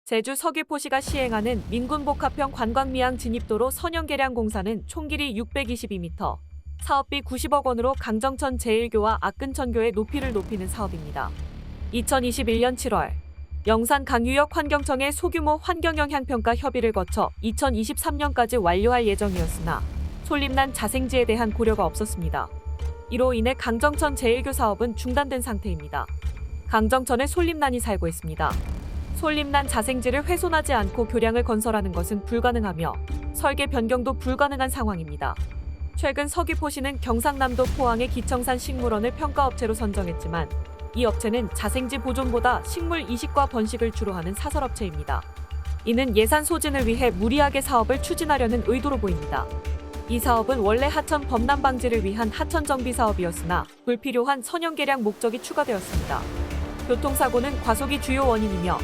제주 서귀포시가 시행하는 민군복합형 관광미항 진입도로 선형계량 공사는 총 길이 622m, 사업비 90억 원으로 강정천 제1교와 악근천교의 높이를 높이는 사업입니다. 2021년 7월 영산 강유역 환경청의 소규모 환경영향평가 협의를 거쳐 2023년까지 완료할 예정이었으나 솔림난 자생지에 대한 고려가 없었습니다. 이로 인해 강정천 제1교 사업은 중단된 상태입니다. 강정천에 솔림난이 살고 있습니다. 솔림난 자생지를 훼손하지 않고 교량을 건설하는 것은 불가능하며 설계 변경도 불가능한 상황입니다. 최근 서귀포시는 경상남도 포항의 기청산 식물원을 평가업체로 선정했지만 이 업체는 자생지 보존보다 식물 이식과 번식을 주로 하는 사설업체입니다. 이는 예산 소진을 위해 무리하게 사업을 추진하려는 의도로 보입니다. 이 사업은 원래 하천 범람 방지를 위한 하천 정비 사업이었으나 불필요한 선형계량 목적이 추가되었습니다. 교통사고는 과속이 주요 원인이며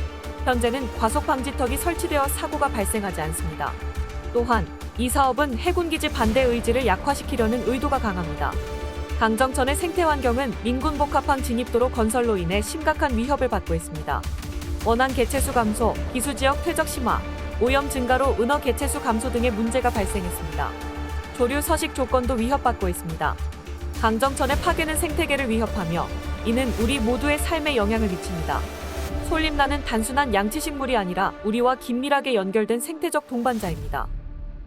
현재는 과속 방지턱이 설치되어 사고가 발생하지 않습니다. 또한 이 사업은 해군기지 반대 의지를 약화시키려는 의도가 강합니다. 강정천의 생태환경은 민군복합항 진입도로 건설로 인해 심각한 위협을 받고 있습니다. 원안 개체수 감소, 기수지역 퇴적 심화, 오염 증가로 은어 개체수 감소 등의 문제가 발생했습니다. 조류 서식 조건도 위협받고 있습니다. 강정천의 파괴는 생태계를 위협하며 이는 우리 모두의 삶에 영향을 미칩니다. 솔림난은 단순한 양치식물이 아니라 우리와 긴밀하게 연결된 생태적 동반자입니다.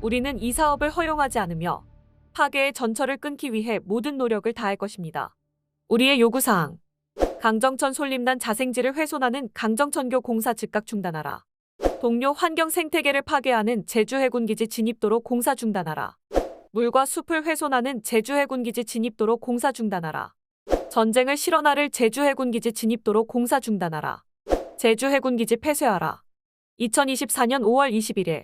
우리는 이 사업을 허용하지 않으며 파괴의 전철을 끊기 위해 모든 노력을 다할 것입니다. 우리의 요구사항. 강정천 솔림난 자생지를 훼손하는 강정천교 공사 즉각 중단하라. 동료 환경 생태계를 파괴하는 제주해군기지 진입도로 공사 중단하라. 물과 숲을 훼손하는 제주해군기지 진입도로 공사 중단하라. 전쟁을 실현하를 제주해군기지 진입도로 공사 중단하라. 제주해군기지 폐쇄하라. 2024년 5월 21일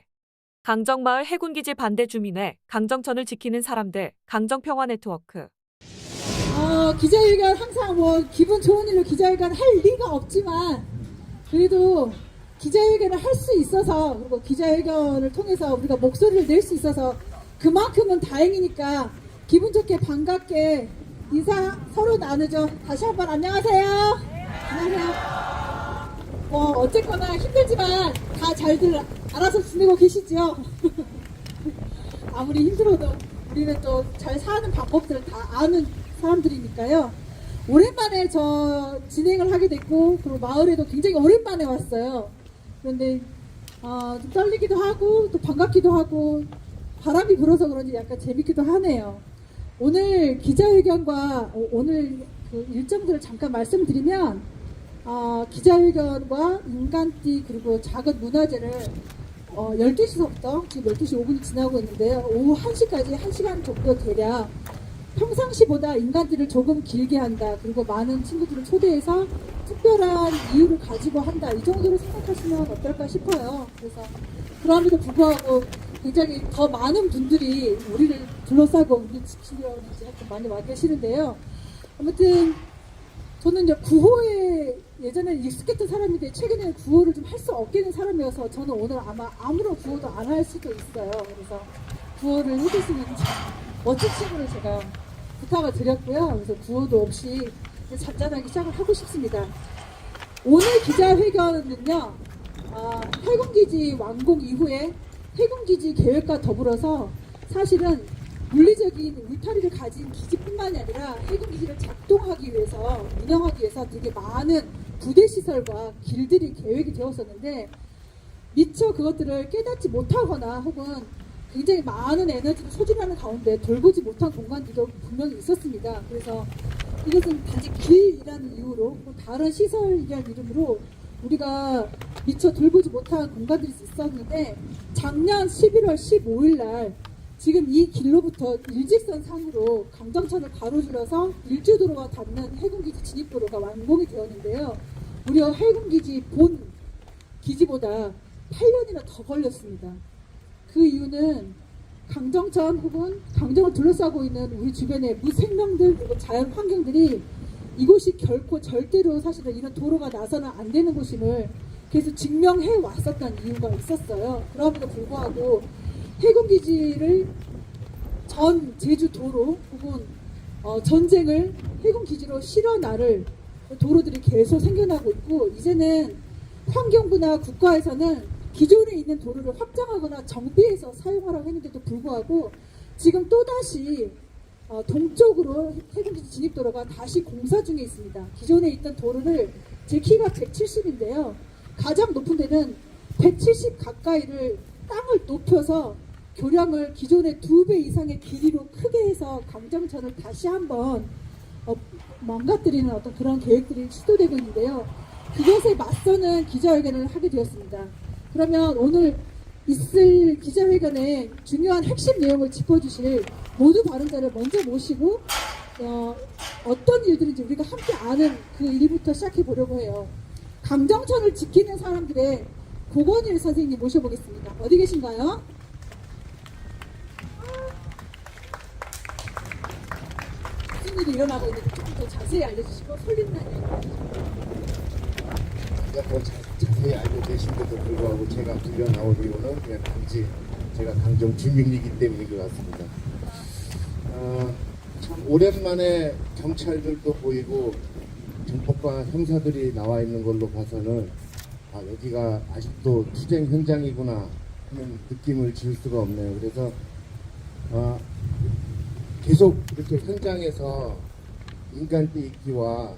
강정마을 해군기지 반대 주민회 강정천을 지키는 사람들 강정평화네트워크. 기자회견 항상 기분 좋은 일로 기자회견 할 리가 없지만 그래도 기자회견을 할 수 있어서 그리고 기자회견을 통해서 우리가 목소리를 낼 수 있어서 그만큼은 다행이니까 기분 좋게 반갑게 인사 서로 나누죠. 다시 한번 안녕하세요. 안녕하세요. 어쨌거나 힘들지만 다 잘들 알아서 지내고 계시죠? 아무리 힘들어도 우리는 또 잘 사는 방법들을 다 아는 사람들이니까요. 오랜만에 저 진행을 하게 됐고 그리고 마을에도 굉장히 오랜만에 왔어요. 그런데 좀 떨리기도 하고 또 반갑기도 하고 바람이 불어서 그런지 약간 재밌기도 하네요. 오늘 기자회견과 오늘 그 일정들을 잠깐 말씀드리면 기자회견과 인간띠 그리고 작은 문화제를 12시서부터 지금 12시 5분이 지나고 있는데요. 오후 1시까지 1시간 정도 대략 평상시보다 인간띠를 조금 길게 한다. 그리고 많은 친구들을 초대해서 특별한 이유를 가지고 한다. 이 정도로 생각하시면 어떨까 싶어요. 그래서 그럼에도 불구하고 굉장히 더 많은 분들이 우리를 둘러싸고 우리를 지키려고 많이 와 계시는데요. 아무튼 저는 이제 구호에 예전에 익숙했던 사람인데 최근에 구호를 좀 할 수 없게 된 사람이어서 저는 오늘 아마 아무런 구호도 안 할 수도 있어요. 그래서 구호를 해주시는 멋진 친구를 제가 부탁을 드렸고요. 그래서 구호도 없이 잔잔하게 시작을 하고 싶습니다. 오늘 기자회견은요, 해군기지 완공 이후에 해군기지 계획과 더불어서 사실은 물리적인 울타리를 가진 기지뿐만이 아니라 해군기지를 작동하기 위해서 운영하기 위해서 되게 많은 부대시설과 길들이 계획이 되었었는데 미처 그것들을 깨닫지 못하거나 혹은 굉장히 많은 에너지를 소진하는 가운데 돌보지 못한 공간들도 분명히 있었습니다. 그래서 이것은 단지 길이라는 이유로 다른 시설이라는 이름으로 우리가 미처 돌보지 못한 공간들이 있었는데 작년 11월 15일 날 지금 이 길로부터 일직선 상으로 강정천을 가로질러서 일주도로가 닿는 해군기지 진입도로가 완공이 되었는데요. 무려 해군기지 본 기지보다 8년이나 더 걸렸습니다. 그 이유는 강정천 혹은 강정을 둘러싸고 있는 우리 주변의 무생명들 그리고 자연 환경들이 이곳이 결코 절대로 사실은 이런 도로가 나서는 안 되는 곳임을 계속 증명해 왔었던 이유가 있었어요. 그럼에도 불구하고 해군기지를 전 제주도로 혹은 전쟁을 해군기지로 실어 나를 도로들이 계속 생겨나고 있고 이제는 환경부나 국가에서는 기존에 있는 도로를 확장하거나 정비해서 사용하라고 했는데도 불구하고 지금 또다시 동쪽으로 태릉지 진입도로가 다시 공사 중에 있습니다. 기존에 있던 도로를 제 키가 170인데요. 가장 높은 데는 170 가까이를 땅을 높여서 교량을 기존의 2배 이상의 길이로 크게 해서 강정천을 다시 한번 망가뜨리는 어떤 그런 계획들이 시도되고 있는데요. 그것에 맞서는 기자회견을 하게 되었습니다. 그러면 오늘 있을 기자회견의 중요한 핵심 내용을 짚어주실 모두 발언자를 먼저 모시고 어떤 일들인지 우리가 함께 아는 그 일부터 시작해 보려고 해요. 강정천을 지키는 사람들의 고건일 선생님 모셔보겠습니다. 어디 계신가요? 무슨 일이 일어나고 있는지 조금 더 자세히 알려주시고 설립난이 더 자세히 알고 계신데도 불구하고 제가 불려 나온 이유는 그냥 단지 제가 강정 주민이기 때문인 것 같습니다. 참 오랜만에 경찰들도 보이고 경폭과 형사들이 나와 있는 걸로 봐서는 여기가 아직도 투쟁 현장이구나 하는 느낌을 지울 수가 없네요. 그래서 계속 이렇게 현장에서 인간띠 있기와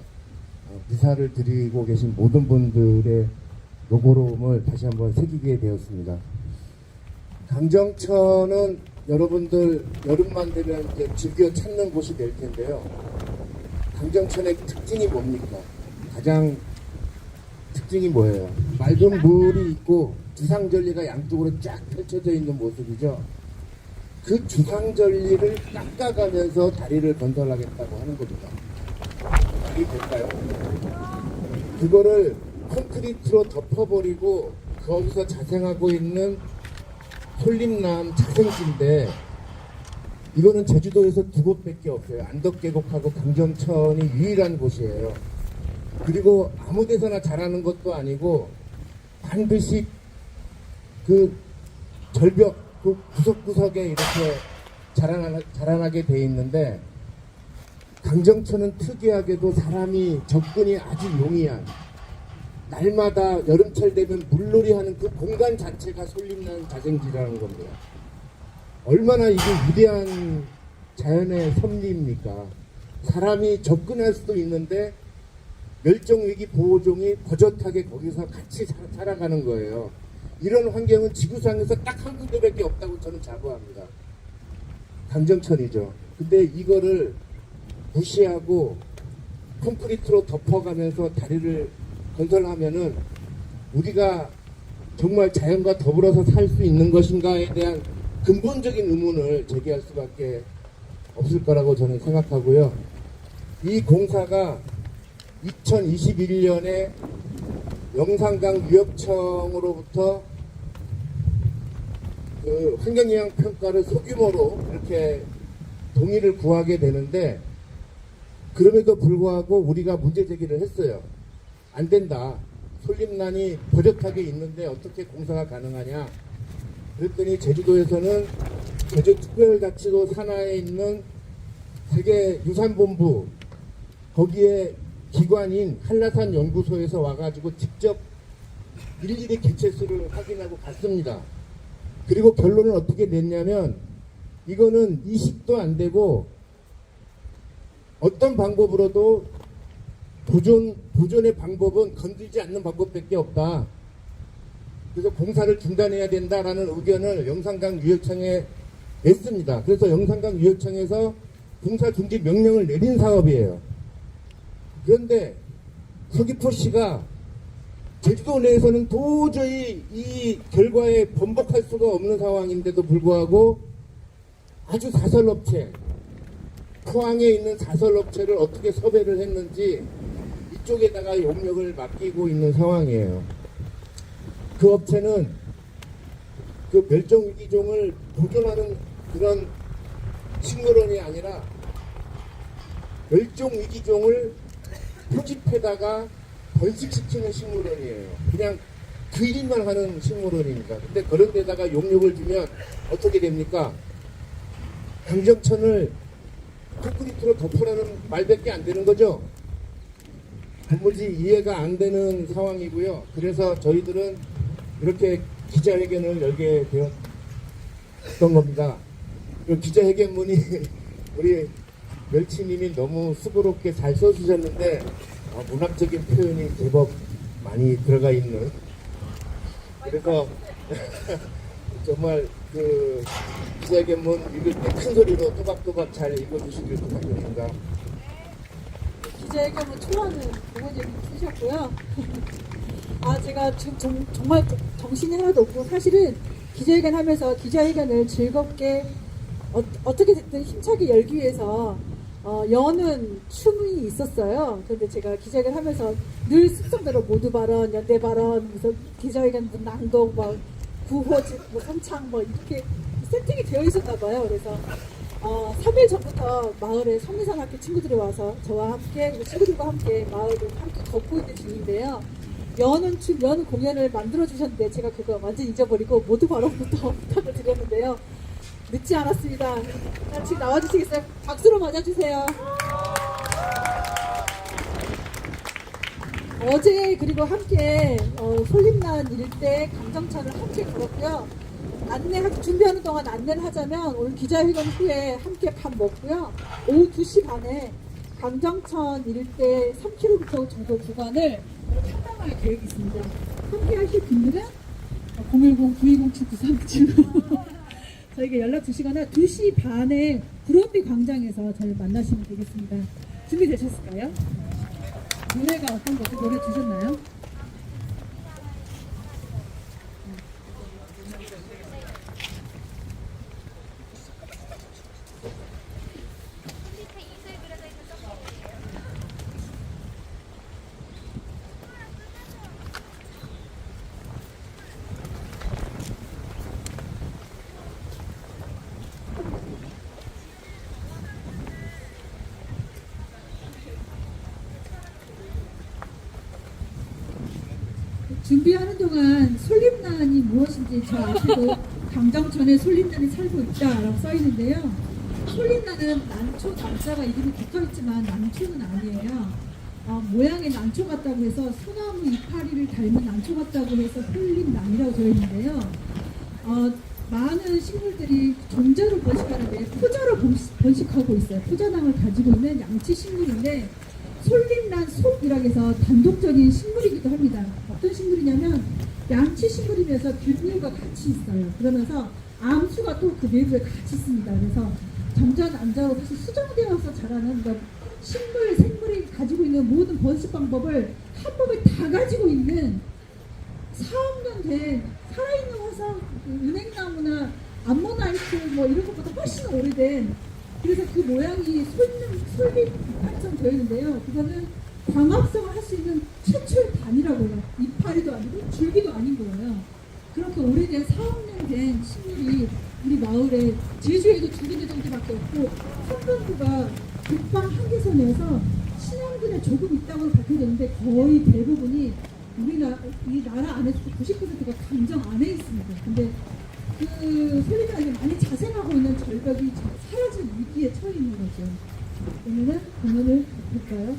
미사를 드리고 계신 모든 분들의 노고로움을 다시 한번 새기게 되었습니다. 강정천은 여러분들 여름만 되면 이제 즐겨 찾는 곳이 될 텐데요. 강정천의 특징이 뭡니까? 가장 특징이 뭐예요? 맑은 물이 있고 주상절리가 양쪽으로 쫙 펼쳐져 있는 모습이죠. 그 주상절리를 깎아가면서 다리를 건설하겠다고 하는 겁니다. 말이 될까요? 그거를 콘크리트로 덮어버리고 거기서 자생하고 있는 솔림남 자생지인데 이거는 제주도에서 2곳밖에 없어요. 안덕계곡하고 강정천이 유일한 곳이에요. 그리고 아무 데서나 자라는 것도 아니고 반드시 그 절벽 그 구석구석에 이렇게 자라나게 돼 있는데 강정천은 특이하게도 사람이 접근이 아주 용이한 날마다 여름철 되면 물놀이 하는 그 공간 자체가 솔림난 자생지라는 겁니다. 얼마나 이게 위대한 자연의 섭리입니까? 사람이 접근할 수도 있는데 멸종위기 보호종이 버젓하게 거기서 같이 살아가는 거예요. 이런 환경은 지구상에서 딱 한 군데밖에 없다고 저는 자부합니다. 강정천이죠. 근데 이거를 무시하고 콘크리트로 덮어가면서 다리를 건설하면은 우리가 정말 자연과 더불어서 살 수 있는 것인가에 대한 근본적인 의문을 제기할 수밖에 없을 거라고 저는 생각하고요. 이 공사가 2021년에 영산강 유역청으로부터 그 환경영향 평가를 소규모로 이렇게 동의를 구하게 되는데 그럼에도 불구하고 우리가 문제 제기를 했어요. 안 된다. 솔림난이 버젓하게 있는데 어떻게 공사가 가능하냐. 그랬더니 제주도에서는 제주특별자치도 산하에 있는 세계유산본부 거기에 기관인 한라산 연구소에서 와가지고 직접 일일이 개체수를 확인하고 갔습니다. 그리고 결론을 어떻게 냈냐면 이거는 20도 안 되고 어떤 방법으로도 보존의 방법은 건들지 않는 방법밖에 없다. 그래서 공사를 중단해야 된다라는 의견을 영산강 유역청에 냈습니다. 그래서 영산강 유역청에서 공사 중지 명령을 내린 사업이에요. 그런데 서귀포시가 제주도 내에서는 도저히 이 결과에 번복할 수가 없는 상황인데도 불구하고 아주 사설업체, 포항에 있는 사설업체를 어떻게 섭외를 했는지 이쪽에다가 용역을 맡기고 있는 상황이에요. 그 업체는 그 멸종위기종을 보존하는 그런 식물원이 아니라 멸종위기종을 표집해다가 번식시키는 식물원이에요. 그냥 그 일만 하는 식물원입니다. 근데 그런 데다가 용역을 주면 어떻게 됩니까? 강정천을 콘크리트로 덮으라는 말밖에 안 되는 거죠. 도무지 이해가 안 되는 상황이고요. 그래서 저희들은 이렇게 기자회견을 열게 되었던 겁니다. 그 기자회견문이 우리 멸치님이 너무 수고롭게 잘 써주셨는데 문학적인 표현이 제법 많이 들어가 있는, 그래서 정말 그 기자회견문 읽을 때 큰 소리로 또박또박 잘 읽어주시길 부탁드립니다. 기자회견문 초안은 부모님이 쓰셨고요. 제가 지금 정말 정신이 하나도 없고, 사실은 기자회견 하면서 기자회견을 즐겁게 어떻게 됐든 힘차게 열기 위해서 여는 춤이 있었어요. 그런데 제가 기자회견 하면서 늘 습성대로 모두 발언, 연대 발언, 무슨 기자회견 낭독, 막 구호집, 뭐 선창, 뭐 이렇게 세팅이 되어 있었나 봐요. 그래서 3일 전부터 마을에 선미산학교 친구들이 와서 저와 함께, 그리고 친구들과 함께 마을을 함께 걷고 있는 중인데요. 여는 춤, 여는 공연을 만들어 주셨는데 제가 그거 완전 잊어버리고 모두 발언부터 부탁을 드렸는데요. 늦지 않았습니다. 자, 지금 나와주시겠어요? 박수로 맞아주세요. 어제 그리고 함께 솔림난 일대 강정천을 함께 걸었고요. 준비하는 동안 안내를 하자면 오늘 기자회견 후에 함께 밥 먹고요. 오후 2시 반에 강정천 일대 3km 정도 구간을 탐방할 계획이 있습니다. 함께 하실 분들은 010-9207-9397 저에게 연락 주시거나 2시 반에 구럼비 광장에서 저를 만나시면 되겠습니다. 준비되셨을까요? 노래가 어떤 거죠? 노래 주셨나요? 준비하는 동안 솔림난이 무엇인지 저 앞에도 강정천에 솔림난이 살고 있다라고 써있는데요. 솔림난은 난초, 남자가 이름이 붙어있지만 난초는 아니에요. 모양의 난초 같다고 해서 소나무 이파리를 닮은 난초 같다고 해서 솔림난이라고 되어 있는데요. 많은 식물들이 종자로 번식하는데 포자로 번식하고 있어요. 포자당을 가지고 있는 양치 식물인데 솔림난 속이라고 해서 단독적인 식물이기도 합니다. 어떤 식물이냐면 양치 식물이면서 균류가 같이 있어요. 그러면서 암수가 또 그 내부에 같이 있습니다. 그래서 점자 남자로 사실 수정되어서 자라는, 그러니까 식물, 생물이 가지고 있는 모든 번식 방법을 한 몸에 다 가지고 있는 4억 년 된 살아있는 화석, 은행나무나 암모나이트 뭐 이런 것보다 훨씬 오래된, 그래서 그 모양이 솔잎처럼 되어 있는데요. 그거는 광합성을 할 수 있는 최초의 단이라고 해요. 이파리도 아니고 줄기도 아닌 거예요. 그렇게 오래된 4억 년 된 식물이 우리 마을에 제주에도 2군데 정도밖에 없고 성분구가 북방 한계선에서 신양근에 조금 있다고 밝혀졌는데 거의 대부분이 이 나라 안에서 90%가 강정 안에 있습니다. 근데 그 솔림난이 많이 자생하고 있는 절벽이 사라질 위기에 처해 있는 거죠. 그러면은 공연을 볼까요?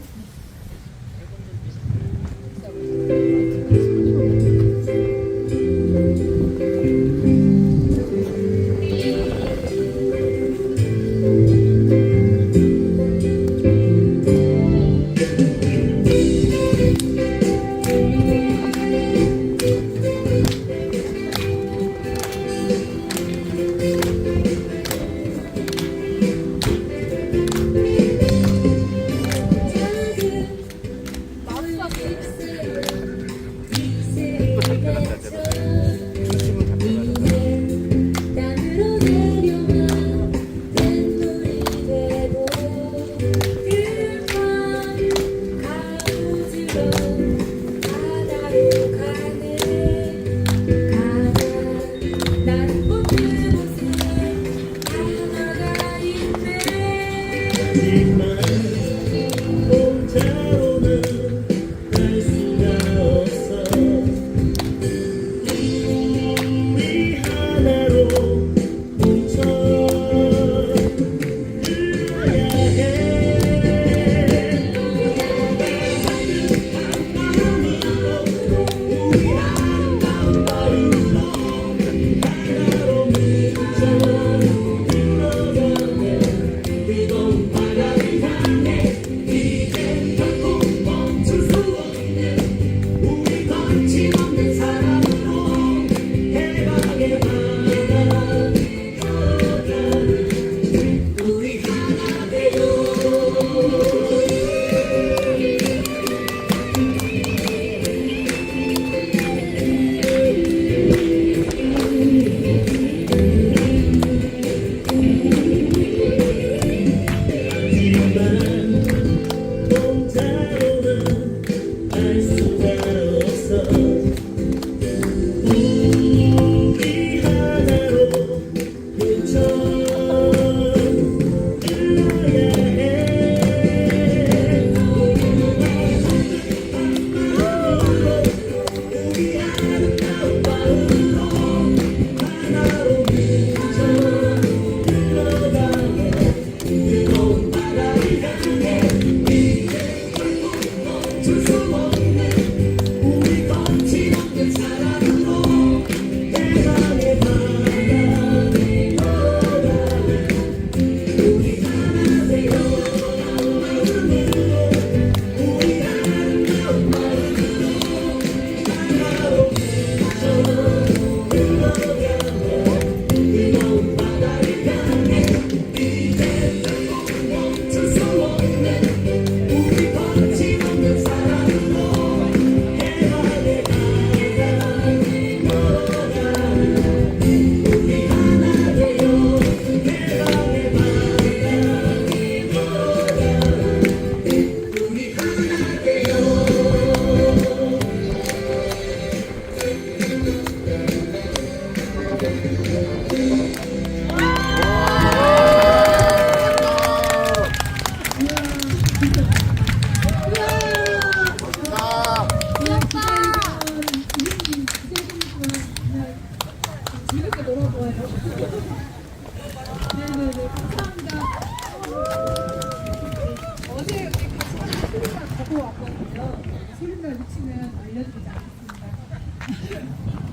없으면 알려드리지 않겠습니다.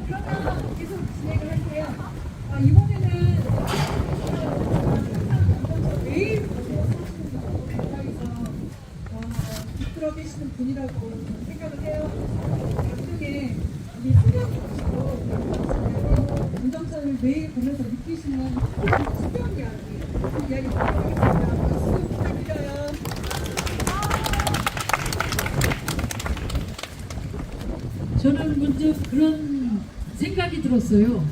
그러면 계속 진행을 할게요. 이번에는 매일 보고 사시는 분들 가까이서 붙들어 계시는 분이라고 생각을 해요. 나중에 우리 수련이 보시고 운전자를 매일 보면서 느끼시는 수련 이야기, 그 이야기 듣도록 하겠습니다. 박수 부탁드려요. 저는 먼저 그런 생각이 들었어요.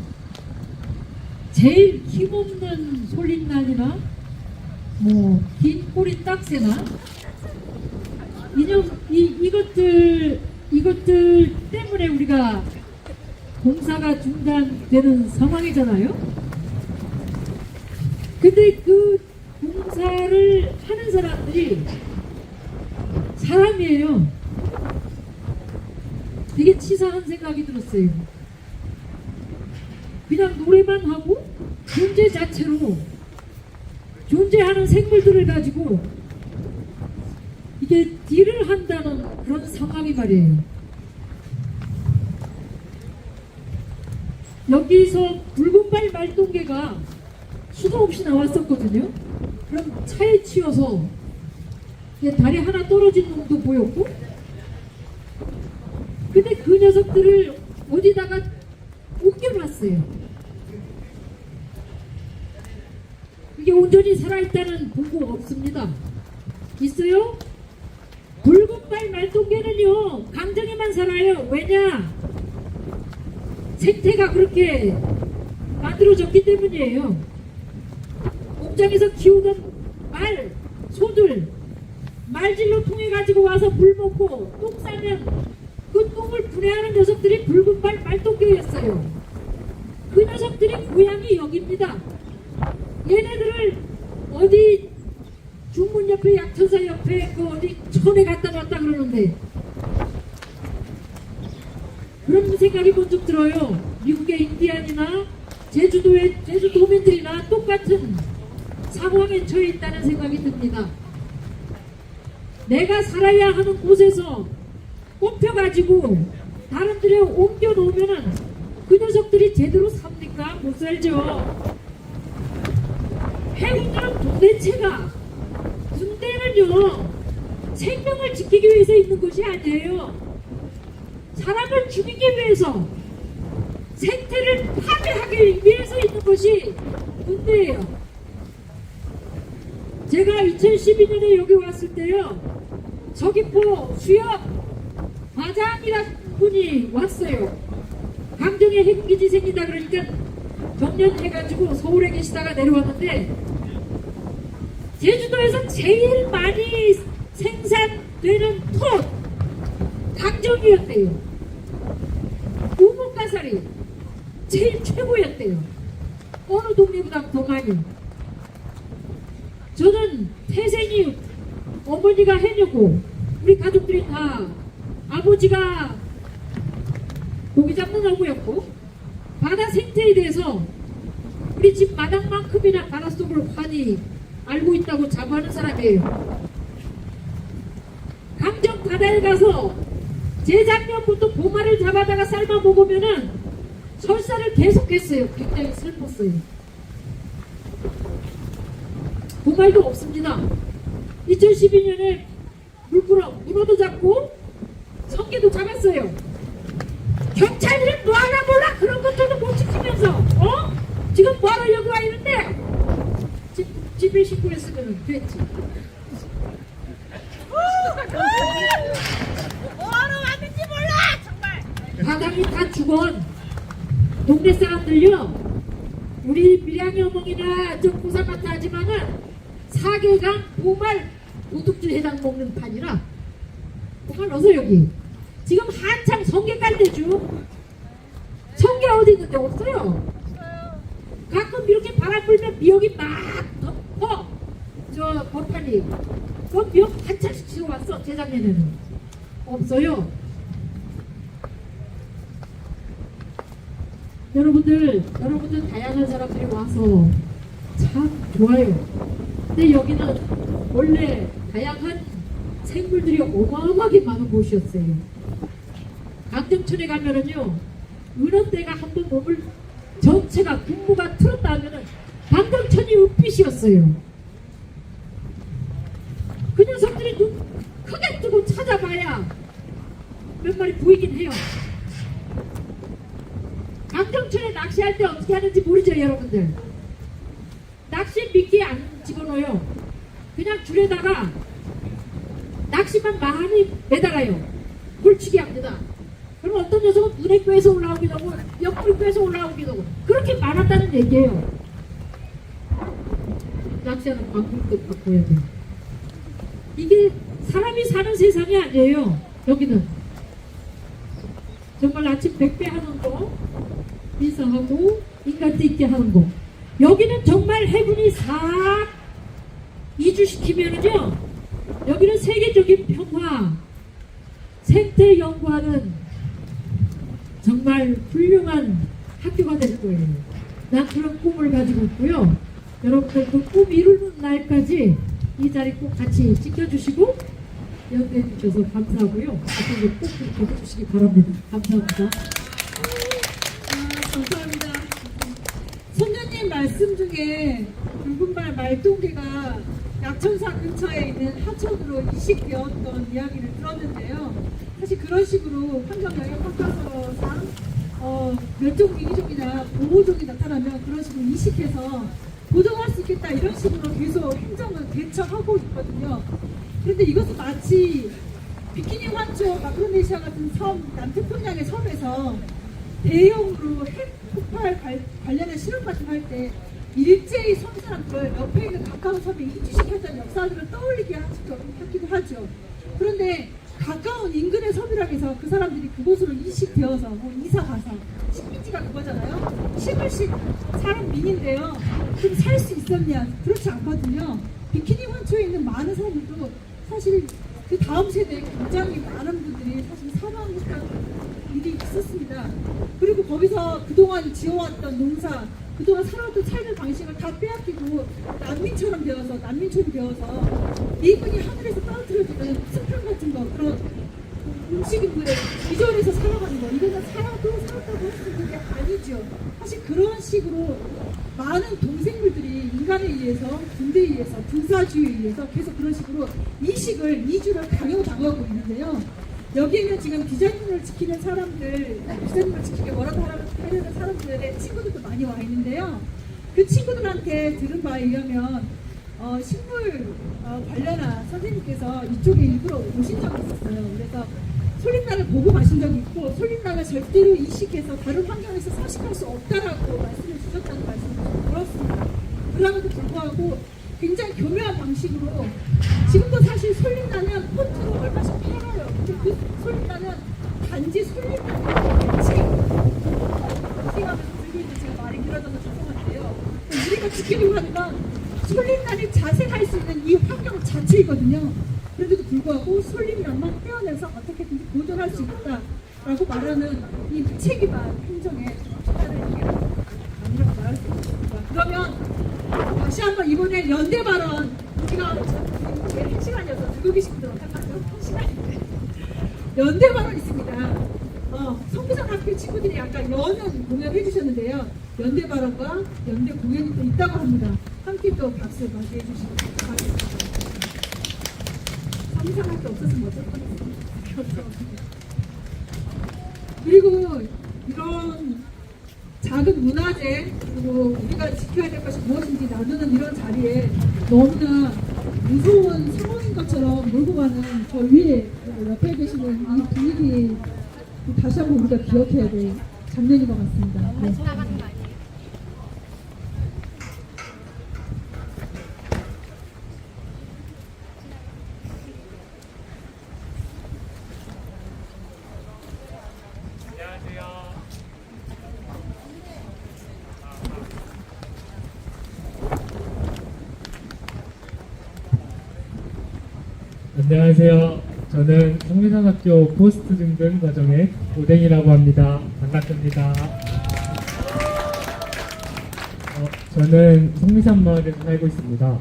제일 힘없는 솔린난이나 긴 꼬리 딱새나 이것들 때문에 우리가 공사가 중단되는 상황이잖아요. 근데 그 공사를 하는 사람들이 사람이에요. 되게 치사한 생각이 들었어요. 그냥 노래만 하고 존재 자체로 존재하는 생물들을 가지고 이게 딜을 한다는 그런 상황이 말이에요. 여기서 붉은발 말똥개가 수도 없이 나왔었거든요. 그럼 차에 치여서 다리 하나 떨어진 놈도 보였고, 근데 그 녀석들을 어디다가 옮겨놨어요. 이게 온전히 살아있다는 보고가 없습니다. 있어요? 붉은발 말똥개는요 강정에만 살아요. 왜냐? 생태가 그렇게 만들어졌기 때문이에요. 목장에서 키우던 말, 소들 말질로 통해 가지고 와서 물 먹고 똥 싸면 그 똥을 분해하는 녀석들이 붉은발 말똥개였어요. 그 녀석들이 고향이 여기입니다. 얘네들을 어디 중문 옆에 약천사 옆에 그 어디 천에 갖다 놨다 그러는데 그런 생각이 먼저 들어요. 미국의 인디안이나 제주도민들이나 똑같은 상황에 처해 있다는 생각이 듭니다. 내가 살아야 하는 곳에서 꼽혀가지고 다른 데로 옮겨 놓으면은 그 녀석들이 제대로 삽니까? 못 살죠. 해군들은 도대체가 군대는요 생명을 지키기 위해서 있는 것이 아니에요. 사람을 죽이기 위해서 생태를 파괴하기 위해서 있는 것이 군대예요. 제가 2012년에 여기 왔을 때요 서귀포 수협 과장이라는 분이 왔어요. 강정에 해군기지 생긴다 그러니까 정년해가지고 서울에 계시다가 내려왔는데 제주도에서 제일 많이 생산되는 톳 강정이었대요. 우뭇가사리 제일 최고였대요. 어느 동네보다 더 많이. 저는 태생이 어머니가 해녀고 우리 가족들이 다 아버지가 고기 잡는 어부였고 바다 생태에 대해서 우리 집 마당만큼이나 바닷속을 환히 알고 있다고 자부하는 사람이에요. 강정 바다에 가서 재작년부터 보마를 잡아다가 삶아 먹으면은 설사를 계속했어요. 굉장히 슬펐어요. 보말도 없습니다. 2012년에 문어도 잡고 성게도 잡았어요. 경찰들은 뭐하나 몰라 그런 것들도 못 지키면서 지금 뭐하러 여기 와 있는데 집에 신고했으면 됐지. 뭐하러 왔는지 몰라 정말. 바닥이 다 죽은 동네 사람들요 우리 밀양이 어멍이나 저 고사마트 하지만은 4개강 보말 도둑질 해당 먹는 판이라 보말 넣어서 여기 지금 한창 성게 깔 때죠. 성게 어디 있는데 없어요. 가끔 이렇게 바람 불면 미역이 막 덮어 저 벌판이 그 미역 한창씩 치러 왔어. 재작년에는 없어요. 여러분들 다양한 사람들이 와서 참 좋아요. 근데 여기는 원래 다양한 생물들이 어마어마하게 많은 곳이었어요. 강정천에 가면은요 은원대가 한번 몸을 전체가 군무가 틀었다 하면은 강정천이 은빛이었어요. 그 녀석들이 눈 크게 뜨고 찾아봐야 몇 마리 보이긴 해요. 강정천에 낚시할 때 어떻게 하는지 모르죠 여러분들. 낚시 미끼 안 집어넣어요. 그냥 줄에다가 낚시만 많이 매달아요. 물치기 합니다. 그럼 어떤 녀석은 눈에 꿰서 올라오기도 하고 옆구리 꿰서 올라오기도 하고 그렇게 많았다는 얘기예요. 낚시하는 방법도 바꿔야 돼요. 이게 사람이 사는 세상이 아니에요. 여기는 정말 아침 100배 하는 거 인사하고 인간도 있게 하는 거. 여기는 정말 해군이 싹 이주시키면은요 여기는 세계적인 평화 생태 연구하는 정말 훌륭한 학교가 될 거예요. 난 그런 꿈을 가지고 있고요. 여러분들 그 꿈 이루는 날까지 이 자리 꼭 같이 지켜주시고 연대해 주셔서 감사하고요. 앞으로 꼭 그렇게 해주시기 바랍니다. 감사합니다. 감사합니다. 선녀님 말씀 중에 붉은말 말동개가 약천사 근처에 있는 하천으로 이식되었던 이야기를 들었는데요. 사실 그런 식으로 환경영향 평가서상 멸종 위기종이나 보호종이 나타나면 그런 식으로 이식해서 보존할 수 있겠다 이런 식으로 계속 행정을 대처하고 있거든요. 그런데 이것은 마치 비키니 환초 마크로네시아 같은 섬, 남태평양의 섬에서 대형으로 핵 폭발 관련한 실험 같은 거 할 때 일제히 섬 사람들 옆에 있는 가까운 섬에 이주시켰던 역사들을 떠올리게 하기도 하죠. 그런데 가까운 인근의 섬이라고 해서 그 사람들이 그곳으로 이식되어서 뭐 이사 가서 식민지가 그거잖아요. 식을식 사람 민인데요. 그럼 살 수 있었냐? 그렇지 않거든요. 비키니 환초에 있는 많은 사람들도 사실 그 다음 세대에 굉장히 많은 분들이 사실 사망했던 일이 있었습니다. 그리고 거기서 그동안 지어왔던 농사, 그동안 살아왔던 삶의 방식을 다 빼앗기고 난민처럼 되어서 난민촌이 되어서 미군이 하늘에서 떨어뜨려주는 스팸 같은 거 그런 음식인들의 기존에서 살아가는 거 이거는 살았다고 할 수 있는 게 아니죠. 사실 그런 식으로 많은 동생물들이 인간에 의해서 군대에 의해서 군사주의에 의해서 계속 그런 식으로 이주를 강요당하고 있는데요. 여기에는 지금 비자민을 지키는 사람들, 비자민을 지키게 뭐라고 하려는 사람들의 친구들도 많이 와 있는데요. 그 친구들한테 들은 바에 의하면 식물 관련한 선생님께서 이쪽에 일부러 오신 적이 있었어요. 그래서 솔잎락을 보고 가신 적이 있고 솔잎락을 절대로 이식해서 다른 환경에서 서식할 수 없다라고 말씀을 주셨다는 말씀을 들었습니다. 그럼에도 불구하고 굉장히 교묘한 방식으로 지금도 사실 솔잎락은 폰트로 얼마씩 팔아요. 근데 그 솔잎락은 단지 솔잎락이 칭하면서 들고 있는 제가 말이 길어져서 죄송한데요. 우리가 지키려고 하는 건 솔잎락이 자생할 수 있는 이 환경 자체이거든요. 그런데도 불구하고 솔잎락만 떼어내서 어떻게든지 보존할 수 있다라고 말하는 이 무책임한 행정에 따른 게 아니라고 말할 수 있습니다. 그러면 다시 한번 이번에 연대 발언 우리가 제일 한 시간이어서 듣고 계신 분들 어떡하죠? 한 시간인데 연대 발언 있습니다. 성부상학교 친구들이 약간 여는 공연 해주셨는데요. 연대 발언과 연대 공연이 또 있다고 합니다. 함께 또 박수 맞이해 주시기 바랍니다. 성부상학교 없었으면 어쩔 뻔했습니다. 그리고 이런 작은 문화재 그리고 우리가 지켜야 될 것이 무엇인지 나누는 이런 자리에 너무나 무서운 상황인 것처럼 몰고 가는 저 위에 옆에 계시는 이 분위기 다시 한번 우리가 기억해야 될 장면인 것 같습니다. 네. 안녕하세요. 저는 성미산학교 포스트 증등 과정의 오댕이라고 합니다. 반갑습니다. 저는 성미산 마을에서 살고 있습니다.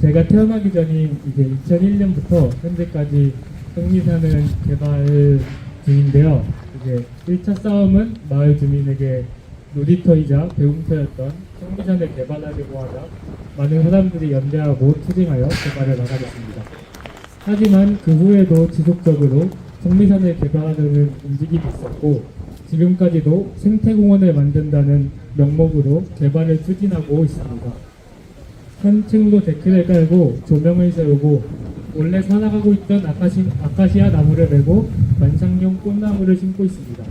제가 태어나기 전인 이제 2001년부터 현재까지 성미산은 개발 중인데요. 이제 1차 싸움은 마을 주민에게 놀이터이자 배움터였던 성미산을 개발하려고 하자 많은 사람들이 연대하고 투쟁하여 개발을 막아냈습니다. 하지만 그 후에도 지속적으로 성미산을 개발하려는 움직임이 있었고 지금까지도 생태공원을 만든다는 명목으로 개발을 추진하고 있습니다. 산층로 데크를 깔고 조명을 세우고 원래 살아가고 있던 아카시아 나무를 베고 관상용 꽃나무를 심고 있습니다.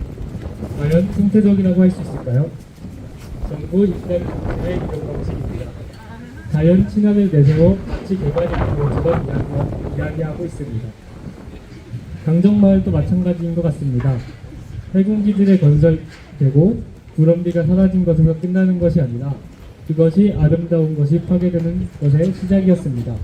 과연 생태적이라고 할 수 있을까요? 정부 입장 방식의 이런 방식입니다. 자연 친화를 내세워 같이 개발이 이루어지던 이야기하고 있습니다. 강정마을도 마찬가지인 것 같습니다. 해군기지를 건설되고 구럼비가 사라진 것에서 끝나는 것이 아니라 그것이 아름다운 것이 파괴되는 것의 시작이었습니다.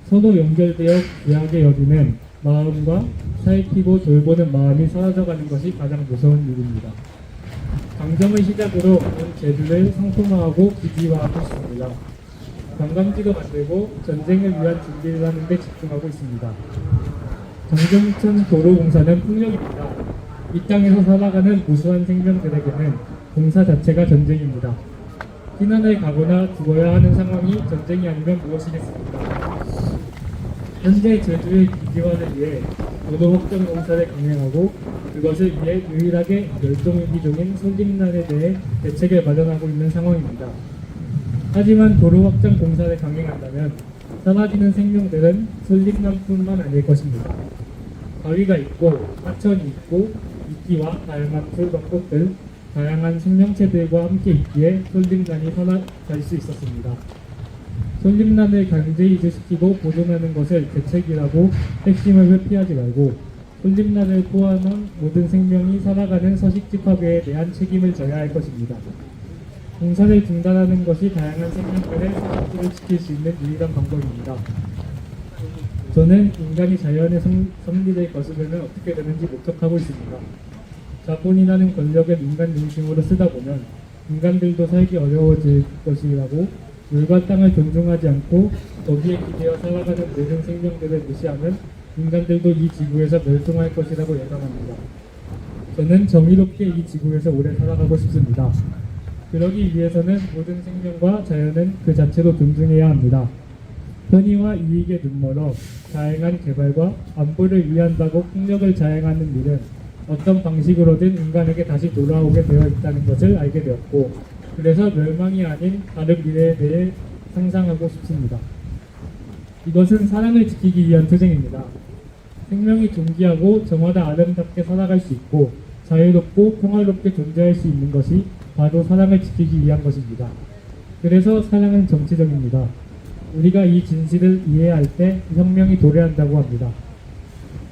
서로 연결되어 귀하게 여기는 마음과 살피고 돌보는 마음이 사라져가는 것이 가장 무서운 일입니다. 강정을 시작으로 온 제주를 상품화하고 기지화하고 있습니다. 관광지도 만들고 전쟁을 위한 준비를 하는 데 집중하고 있습니다. 강정천 도로공사는 폭력입니다. 이 땅에서 살아가는 무수한 생명들에게는 공사 자체가 전쟁입니다. 피난을 가거나 죽어야 하는 상황이 전쟁이 아니면 무엇이겠습니까? 현재 제주의 기지화를 위해 도로 확장 공사를 강행하고 그것을 위해 유일하게 멸종위기 중인 솔림란에 대해 대책을 마련하고 있는 상황입니다. 하지만 도로 확장 공사를 강행한다면 사라지는 생명들은 솔림란뿐만 아닐 것입니다. 바위가 있고 하천이 있고 이끼와 다양한 풀과 꽃들, 다양한 생명체들과 함께 있기에 솔림란이 살아갈 수 있었습니다. 솔림란을 강제 이주시키고 보존하는 것을 대책이라고 핵심을 회피하지 말고 솔림란을 포함한 모든 생명이 살아가는 서식지 파괴에 대한 책임을 져야 할 것입니다. 공사를 중단하는 것이 다양한 생명들의 서식지를 지킬 수 있는 유일한 방법입니다. 저는 인간이 자연의 섭리를 거스르면 어떻게 되는지 목격하고 있습니다. 자본이라는 권력을 인간 중심으로 쓰다 보면 인간들도 살기 어려워질 것이라고 물과 땅을 존중하지 않고 거기에 기대어 살아가는 모든 생명들을 무시하면 인간들도 이 지구에서 멸종할 것이라고 예상합니다. 저는 정의롭게 이 지구에서 오래 살아가고 싶습니다. 그러기 위해서는 모든 생명과 자연은 그 자체로 존중해야 합니다. 편의와 이익에 눈멀어 다양한 개발과 안보를 위한다고 폭력을 자행하는 일은 어떤 방식으로든 인간에게 다시 돌아오게 되어 있다는 것을 알게 되었고 그래서 멸망이 아닌 다른 미래에 대해 상상하고 싶습니다. 이것은 사랑을 지키기 위한 투쟁입니다. 생명이 존귀하고 저마다 아름답게 살아갈 수 있고 자유롭고 평화롭게 존재할 수 있는 것이 바로 사랑을 지키기 위한 것입니다. 그래서 사랑은 정치적입니다. 우리가 이 진실을 이해할 때 혁명이 도래한다고 합니다.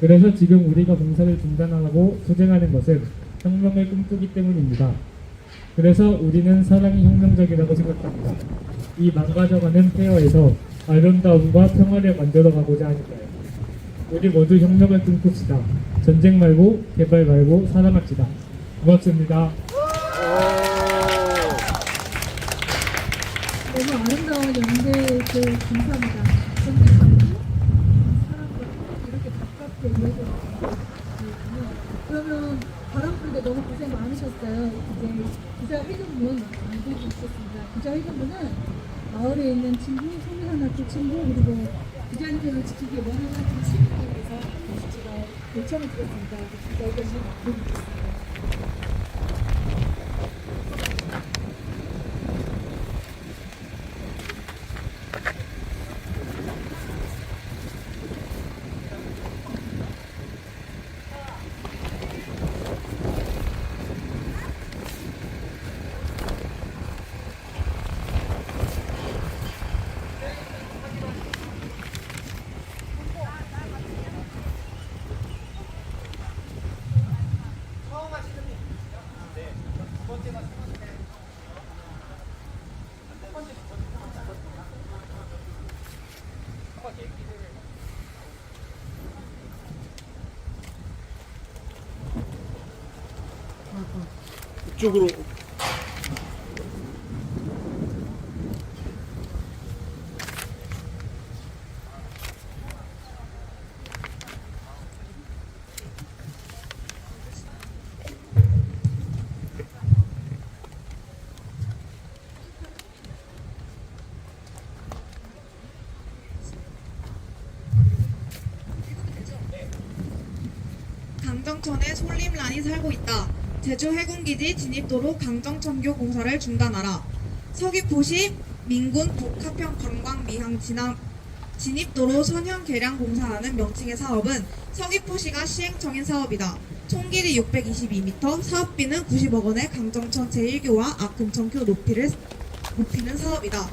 그래서 지금 우리가 봉사를 중단하고 투쟁하는 것은 혁명을 꿈꾸기 때문입니다. 그래서 우리는 사랑이 혁명적이라고 생각합니다. 이 망가져가는 폐허에서 아름다움과 평화를 만들어가고자 하니까요. 우리 모두 혁명을 꿈꿉시다. 전쟁 말고 개발 말고 사랑합시다. 고맙습니다. 너무 아름다운 연대 감사합니다. 선생님하고 사람과 이렇게 가깝게 이어져서 그러면 바람 불때 너무 고생 많으셨어요. 이제 기자회견문 만들고 있겠습니다. 기자회견문은 마을에 있는 친구, 성미산학교 친구 그리고 기자회견을 지키기 원하는 친구에 대해서 제가 요청을 드렸습니다. 기자회견문 만들고 있겠습니다. 이쪽으로 강정천에 솔림란이 살고 있다. 제주 해군기지 진입도로 강정천교 공사를 중단하라. 서귀포시 민군 복합형 관광미항 진입도로 선형 개량 공사라는 명칭의 사업은 서귀포시가 시행청인 사업이다. 총 길이 622m, 사업비는 90억 원의 강정천 제1교와 아금천교 높이는 사업이다.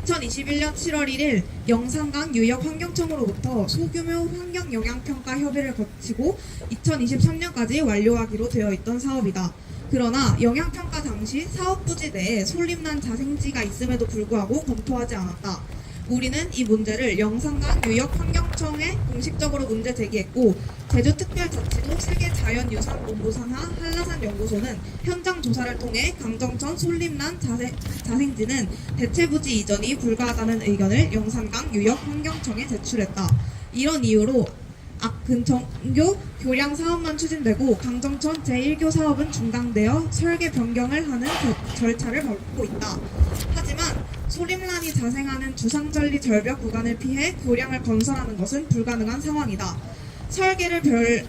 2021년 7월 1일 영산강 유역환경청으로부터 소규모 환경영향평가 협의를 거치고 2023년까지 완료하기로 되어 있던 사업이다. 그러나 영향평가 당시 사업 부지 내에 솔림난 자생지가 있음에도 불구하고 검토하지 않았다. 우리는 이 문제를 영산강 유역환경청에 공식적으로 문제 제기했고, 제주특별자치도 세계자연유산본부 산하 한라산 연구소는 현장 조사를 통해 강정천 솔림난 자생지는 대체부지 이전이 불가하다는 의견을 영산강 유역환경청에 제출했다. 이런 이유로 아금천교 교량 사업만 추진되고 강정천 제1교 사업은 중단되어 설계 변경을 하는 절차를 밟고 있다. 하지만 솔림란이 자생하는 주상절리 절벽 구간을 피해 교량을 건설하는 것은 불가능한 상황이다. 설계를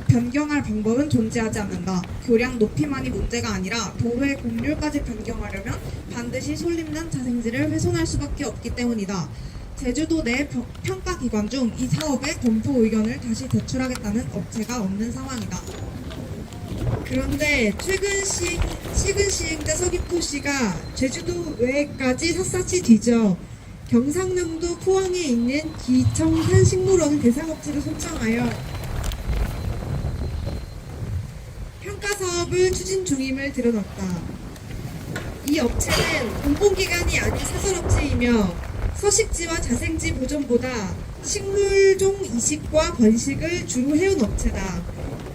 변경할 방법은 존재하지 않는다. 교량 높이만이 문제가 아니라 도로의 곡률까지 변경하려면 반드시 솔림난 자생지를 훼손할 수밖에 없기 때문이다. 제주도 내 평가기관 중 이 사업의 검토 의견을 다시 제출하겠다는 업체가 없는 상황이다. 그런데 최근 시행된 서귀포시가 제주도 외까지 샅샅이 뒤져 경상남도 포항에 있는 기청산식물원 대상업체를 선정하여 평가사업을 추진 중임을 드러났다. 이 업체는 공공기관이 아닌 사설업체이며 서식지와 자생지 보존보다 식물종 이식과 번식을 주로 해온 업체다.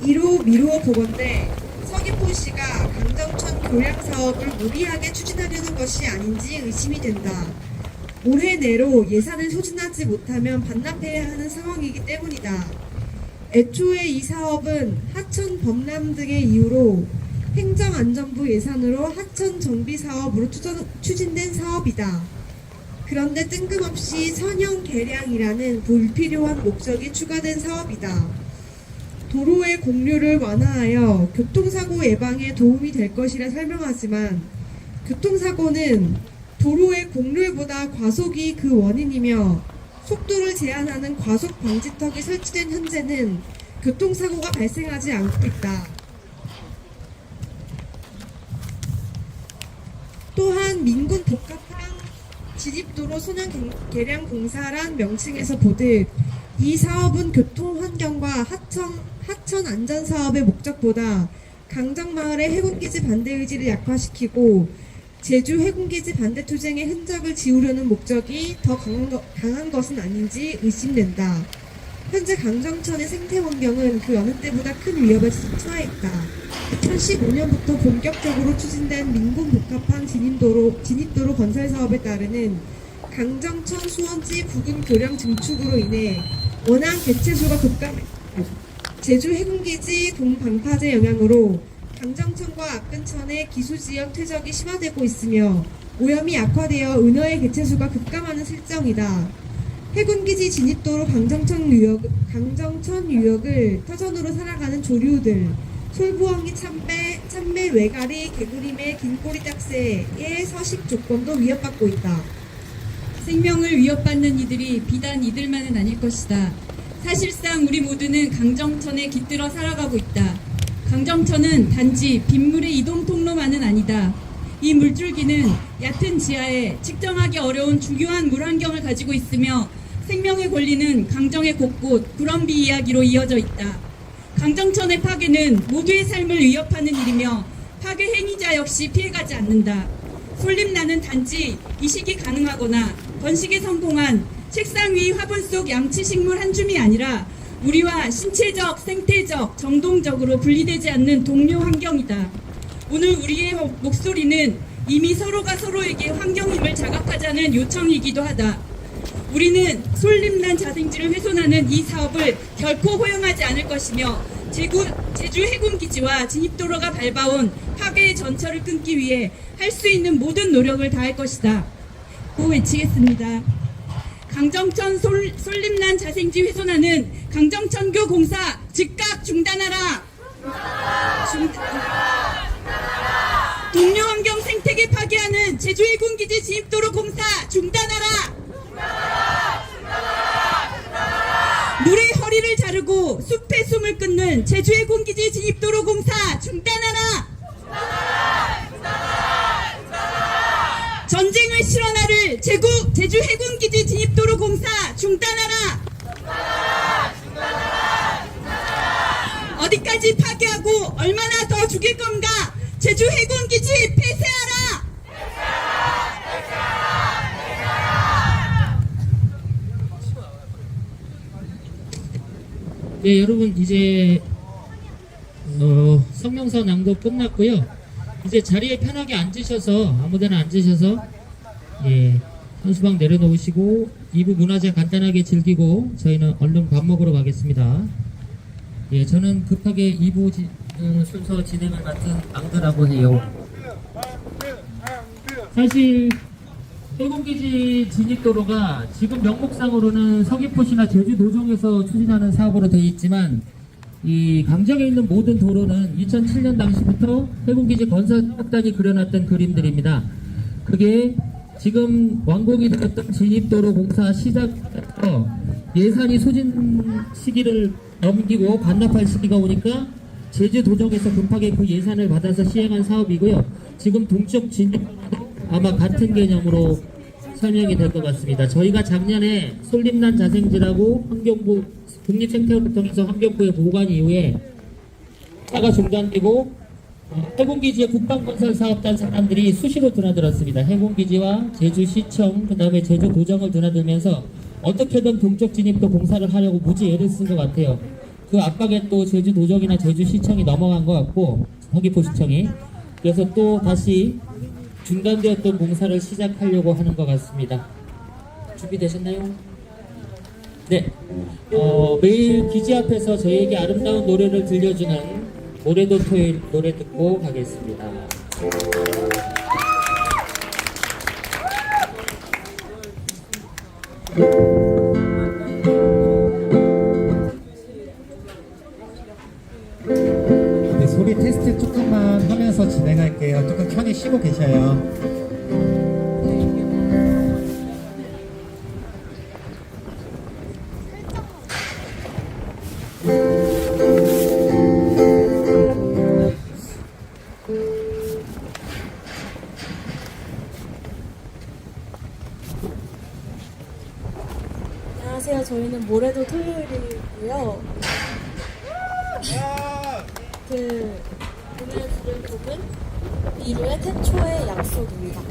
이로 미루어 보건대 서귀포시가 강정천 교량 사업을 무리하게 추진하려는 것이 아닌지 의심이 된다. 올해 내로 예산을 소진하지 못하면 반납해야 하는 상황이기 때문이다. 애초에 이 사업은 하천 범람 등의 이유로 행정안전부 예산으로 하천 정비 사업으로 추진된 사업이다. 그런데 뜬금없이 선형 개량이라는 불필요한 목적이 추가된 사업이다. 도로의 공류를 완화하여 교통사고 예방에 도움이 될 것이라 설명하지만 교통사고는 도로의 공률보다 과속이 그 원인이며 속도를 제한하는 과속 방지턱이 설치된 현재는 교통사고가 발생하지 않고 있다. 또한 민군 복합항 진입도로 선형 개량 공사란 명칭에서 보듯 이 사업은 교통환경과 하천 안전 사업의 목적보다 강정마을의 해군기지 반대 의지를 약화시키고 제주 해군기지 반대 투쟁의 흔적을 지우려는 목적이 더 강한 것은 아닌지 의심된다. 현재 강정천의 생태환경은 그 어느 때보다 큰 위협에 처해 있다. 2015년부터 본격적으로 추진된 민군복합항 진입도로 건설 사업에 따르는 강정천 수원지 부근 교량 증축으로 인해 원앙 개체수가 제주 해군기지 동방파제 영향으로 강정천과 압근천의 기수지역 퇴적이 심화되고 있으며 오염이 약화되어 은어의 개체수가 급감하는 실정이다. 해군기지 진입도로 강정천 유역을 터전으로 살아가는 조류들, 솔부엉이 참매 외가리, 개구리매, 긴꼬리 딱새의 서식 조건도 위협받고 있다. 생명을 위협받는 이들이 비단 이들만은 아닐 것이다. 사실상 우리 모두는 강정천에 깃들어 살아가고 있다. 강정천은 단지 빗물의 이동 통로만은 아니다. 이 물줄기는 얕은 지하에 측정하기 어려운 중요한 물환경을 가지고 있으며 생명의 권리는 강정의 곳곳 구럼비 이야기로 이어져 있다. 강정천의 파괴는 모두의 삶을 위협하는 일이며 파괴 행위자 역시 피해가지 않는다. 솔림란은 단지 이식이 가능하거나 번식에 성공한 책상 위 화분 속 양치식물 한 줌이 아니라 우리와 신체적, 생태적, 정동적으로 분리되지 않는 동료 환경이다. 오늘 우리의 목소리는 이미 서로가 서로에게 환경임을 자각하자는 요청이기도 하다. 우리는 솔림난 자생지를 훼손하는 이 사업을 결코 허용하지 않을 것이며 제주 해군기지와 진입도로가 밟아온 파괴의 전철을 끊기 위해 할 수 있는 모든 노력을 다할 것이다. 고 외치겠습니다. 강정천 솔림난 자생지 훼손하는 강정천교 공사 즉각 중단하라! 동료 환경 생태계 파괴하는 제주 해군기지 진입도로 공사 중단하라! 물의 허리를 자르고 숲의 숨을 끊는 제주 해군기지 진입도로 공사 중단하라! 전쟁을 실현하를 제주 해군기지 진입도로 공사 중단하라! 어디까지 파괴하고 얼마나 더 죽일 건가? 제주 해군기지 폐쇄하라! 네, 여러분 이제 성명서 낭독 끝났고요. 이제 자리에 편하게 앉으셔서 아무데나 앉으셔서 한 수박 내려놓으시고 2부 문화제 간단하게 즐기고 저희는 얼른 밥 먹으러 가겠습니다. 저는 급하게 2부 순서 진행을 맡은 앙드라고 해요. 사실 해군기지 진입도로가 지금 명목상으로는 서귀포시나 제주 도정에서 추진하는 사업으로 되어 있지만 이 강정에 있는 모든 도로는 2007년 당시부터 해군기지 건설사업단이 그려놨던 그림들입니다. 그게 지금 완공이 되었던 진입도로 공사 시작부터 예산이 소진 시기를 넘기고 반납할 시기가 오니까 제주 도정에서 급하게 그 예산을 받아서 시행한 사업이고요. 지금 동쪽 진입도로도 아마 같은 개념으로 설명이 될 것 같습니다. 저희가 작년에 솔림난 자생지라고 환경부 국립생태원을 통해서 환경부에 보고한 이후에 사가 중단되고 해군기지의 국방건설사업단 사람들이 수시로 드나들었습니다. 해군기지와 제주시청 그 다음에 제주도정을 드나들면서 어떻게든 동쪽 진입도 공사를 하려고 무지 애를 쓴 것 같아요. 그 압박에 또 제주도정이나 제주시청이 넘어간 것 같고 서귀포시청이 그래서 또 다시 중단되었던 공사를 시작하려고 하는 것 같습니다. 준비되셨나요? 네. 매일 기지 앞에서 저희에게 아름다운 노래를 들려주는 모레도 토요일 노래 듣고 가겠습니다. 네, 소리 테스트 조금만 하면서 진행할게요. 조금 편히 쉬고 계셔요. 안녕하세요. 저희는 모레도 토요일이고요. 오늘 부른 곡은 비류의 태초의 약속입니다.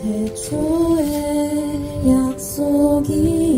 태초의 약속이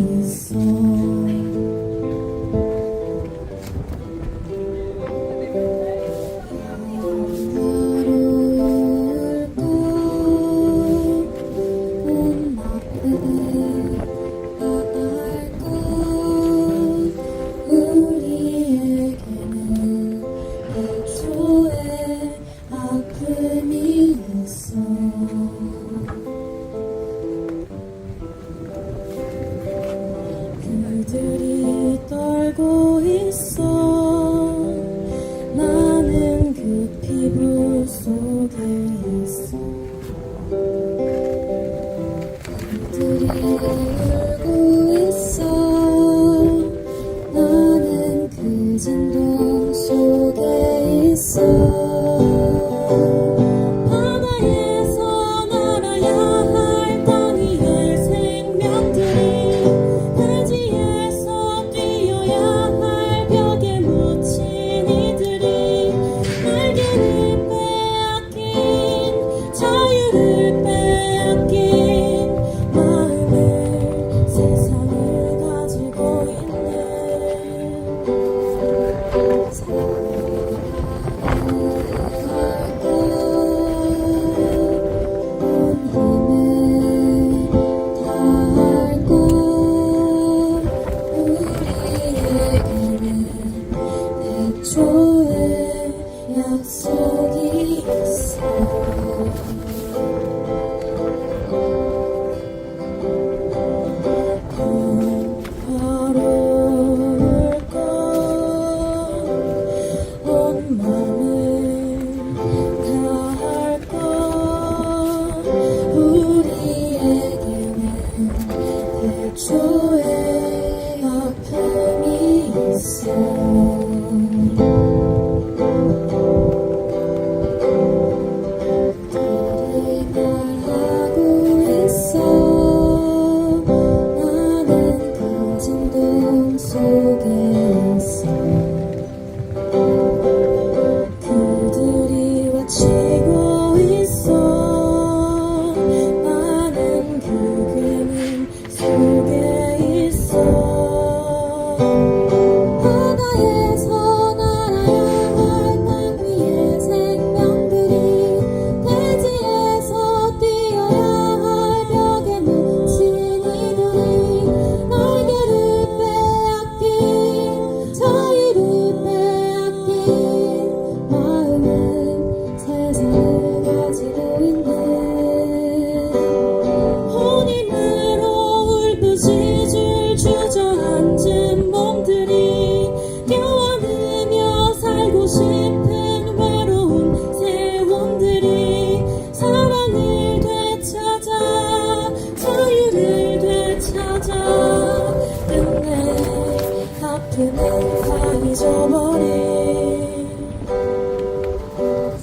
그는 다 잊어버린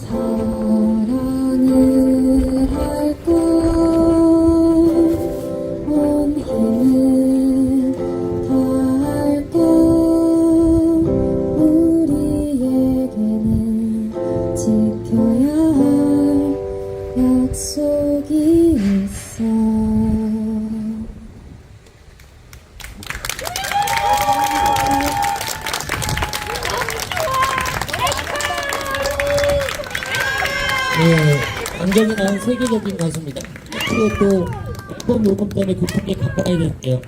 사랑을 할 것 온 힘을 다할 것 우리에게는 지켜야 할 약속이 있어. 네, 안경이는 세계적인 가수입니다. 그리고 또 앨범 녹음 때문에 급하게 가까이 될게요.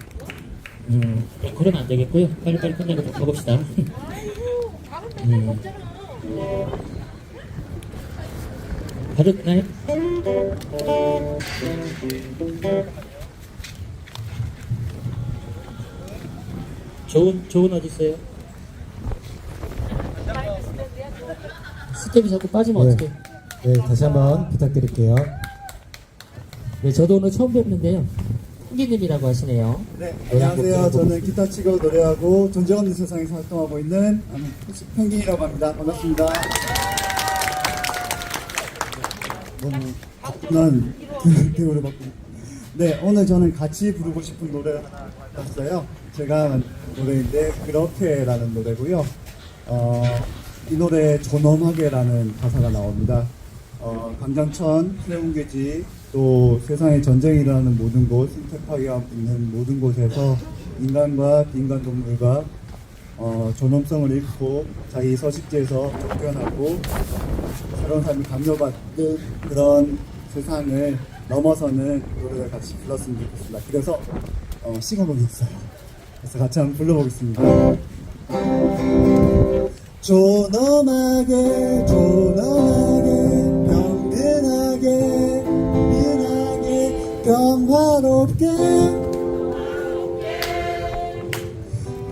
그러면 안 되겠고요. 빨리빨리 끝내고 가봅시다. 다들 끝나요? 좋은 어디 있어요? 스텝이 자꾸 빠지면 어떡해? 네, 다시 한번 부탁드릴게요. 네, 저도 오늘 처음 뵙는데요. 홍기님이라고 하시네요. 네, 안녕하세요. 저는 기타 치고 노래하고 존재 없는 세상에서 활동하고 있는 평균이라고 합니다. 반갑습니다. 너무 가뿐한 대우를 받고. 네, 오늘 저는 같이 부르고 싶은 노래를 하나 받았어요. 제가 만든 노래인데 그렇게라는 노래고요. 이 노래에 존엄하게라는 가사가 나옵니다. 강정천, 세운계지, 또 세상에 전쟁이 일어나는 모든 곳, 생태파괴가 있는 모든 곳에서 인간과 비인간 동물과 존엄성을 잃고 자기 서식지에서 쫓겨나고 새로운 삶을 강요받는 그런 세상을 넘어서는 노래를 같이 불렀으면 좋겠습니다. 그래서 시간이 있어요. 그래서 같이 한번 불러보겠습니다. 존엄하게 존엄하게 평등하게 민하게 평화롭게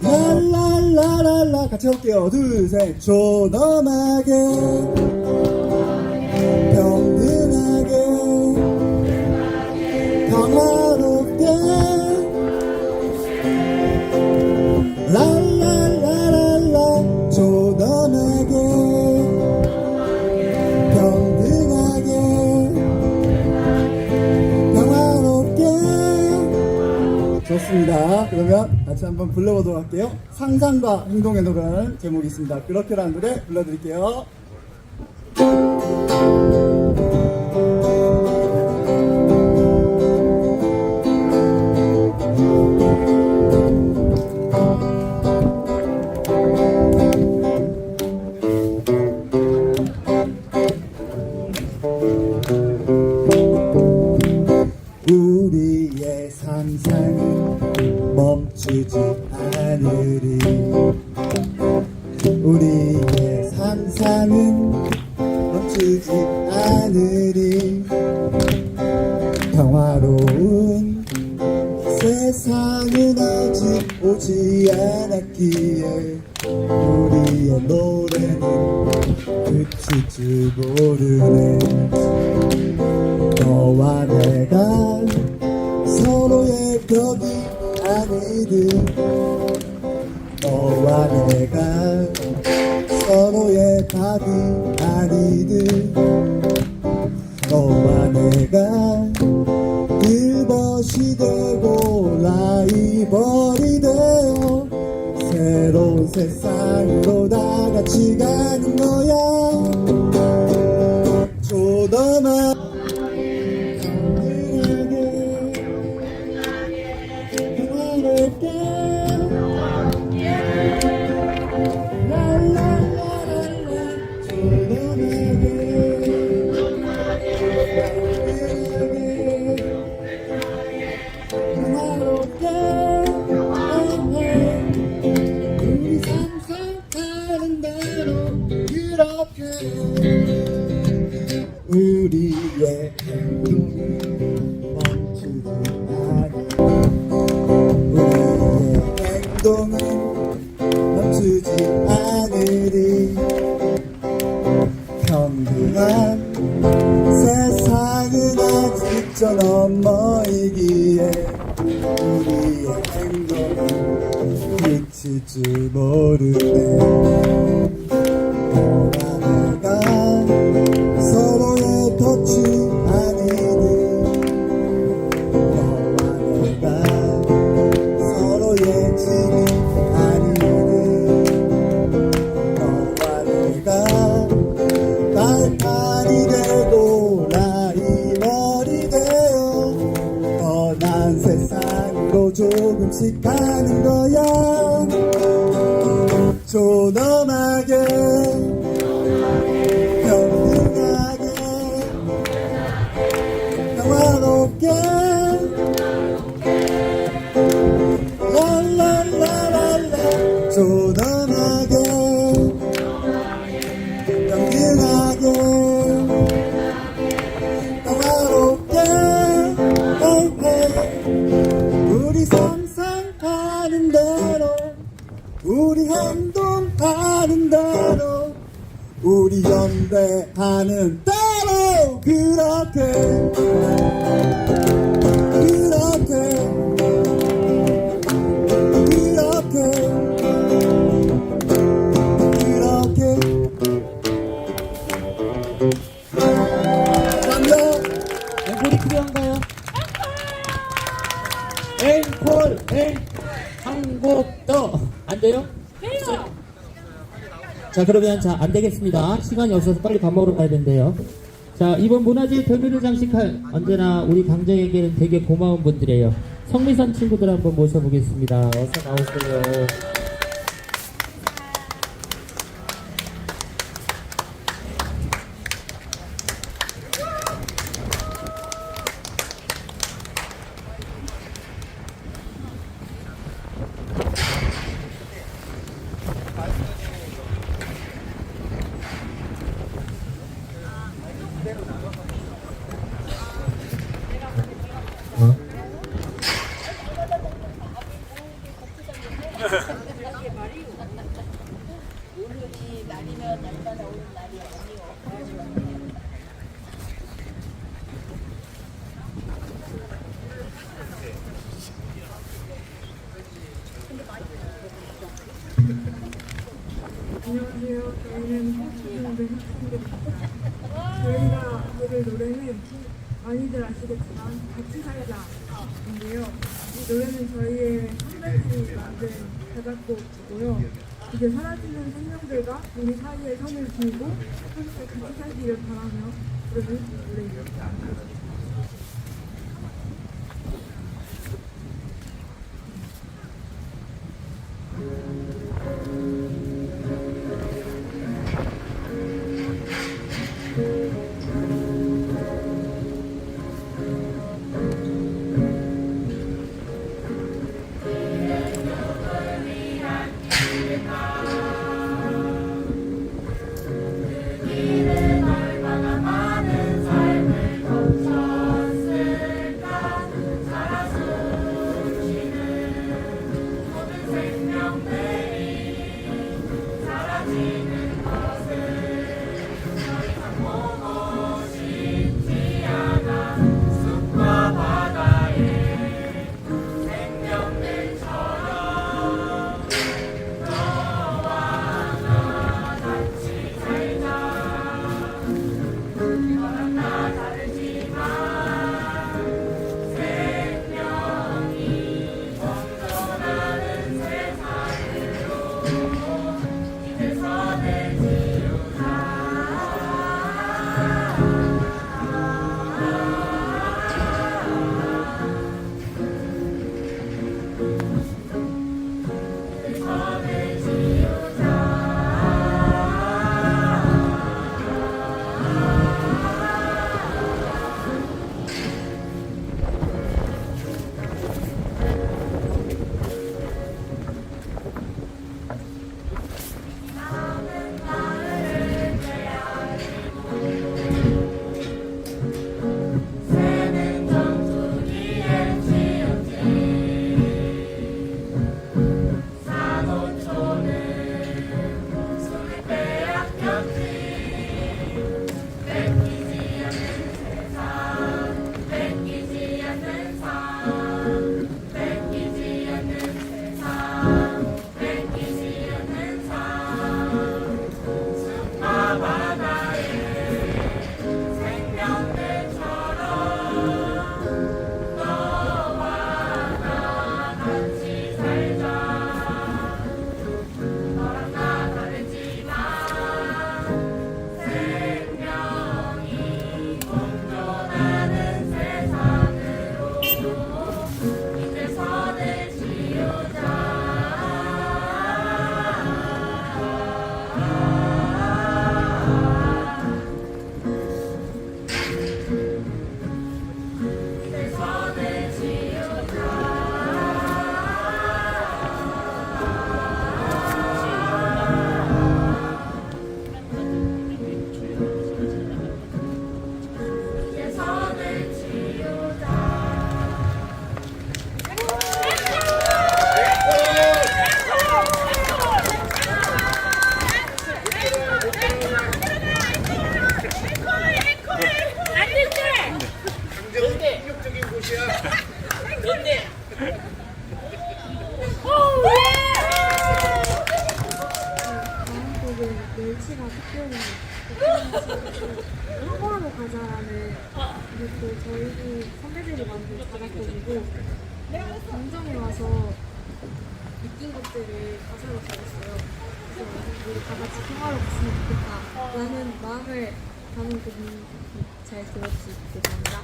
랄랄라랄라 같이 해볼게요. 둘, 셋. 존엄하게 평등하게 평화롭게 랄랄라랄라 존엄하게 평등하게 평화롭게. 좋습니다. 그러면 같이 한번 불러보도록 할게요. 상상과 행동의 노래라는 제목이 있습니다. 그렇게라는 노래 불러드릴게요. 우리의 상상은 멈추지 않으리. 우리의 상상은 멈추지 않으리. 평화로운 세상은 아직 오지 않았기에 우리의 노래는 그칠 줄 모르네. 너와 내가 서로의 벽이 아니듯 너와 내가 서로의 답이 아니듯 너와 내가 길벗이 되고 라이벌이 되어 새로운 세상으로 다 같이 가는 거야. 존엄한 우리 상상하는 대로 그렇게 우리의 행동을 멈추지 않아. 우리의 행동은 멈추지 않으리. 평등한 세상은 아직 저 너머이기에 우리의 행동은 그치 미칠 줄 모르네. 너와 내가 서로의 덫이 아니듯, 너와 내가 서로의 짐이 아니듯, 너와 내가 발판이 되고 라이벌이 되어 떠난 세상으로 조금씩 가는 거야. 존엄하게 평등하게 평화롭게 랄랄랄랄라. 존엄하게 평등하게 평화롭게 우리 상상하는 대로 우리 행동하는 대로 우리 연대하는 대로 그렇게 앵콜이 필요한가요? 앵콜 한 곡 더. 안 돼요? 돼요. 자, 그러면 안 되겠습니다. 시간이 없어서 빨리 밥 먹으러 가야 된대요. 자, 이번 문화재 별미를 장식할 언제나 우리 강정에게는 되게 고마운 분들이에요. 성미산 친구들 한번 모셔보겠습니다. 어서 나오세요. 안녕하세요. 저희는 호주인들 학생들입니다. 저희가 부를 노래는 많이들 아시겠지만 같이 살자인데요. 이 노래는 저희의 선배들이 만든 자작곡이고요. 이제 사라지는 생명들과 우리 사이에 선을 지고 함께 같이 살기를 바라며 부르는 노래입니다. 학원하러 가자라는 이것도 저희 선배들이 만든 자작곡이고 감정에 와서 느낀 것들을 가사로 적었어요. 그래서 우리 다 같이 평화로웠으면 좋겠다 라는 마음을 담은 곡이 잘 들어주시기 바랍니다.